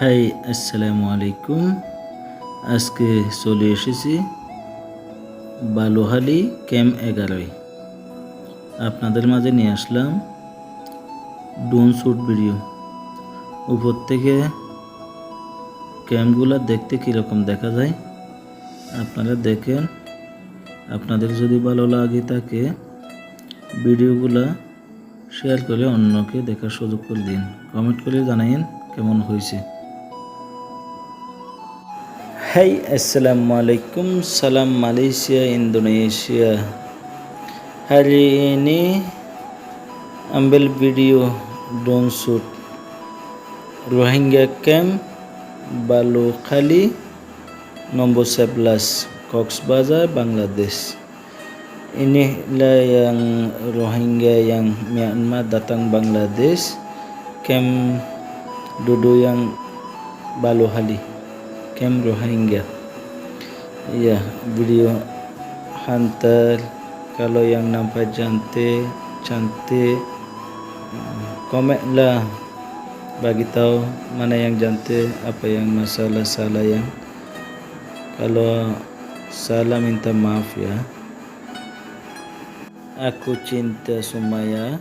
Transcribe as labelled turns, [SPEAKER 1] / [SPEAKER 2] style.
[SPEAKER 1] High আসসালামু আলাইকুম। আজকে চলে এসেছি বালুহালি ক্যাম্প 11 আপনাদের মাঝে নিয়ে আসলাম ড্রোন শ্যুট ভিডিও। উপর থেকে ক্যাম্পগুলো দেখতে কীরকম দেখা যায় আপনারা দেখেন। আপনাদের যদি ভালো লাগে থাকে ভিডিওগুলো শেয়ার করে অন্যকে দেখার সুযোগ করে দিন। কমেন্ট করে জানাইন কেমন হয়েছে। Hai Assalamualaikum, salam Malaysia, Indonesia. Hari ini ambil video drone shoot Rohingya Camp Balukhali nomor 11 Cox's Bazar, Bangladesh. Inilah yang Rohingya yang Myanmar datang Bangladesh, camp duduk yang Balukhali, camp Rohingya. Ya, video hantar. Kalau yang nampak cantik, komenlah, bagi tahu mana yang cantik, apa yang masalah salah yang. Kalau salah minta maaf ya. Aku cinta Sumaya.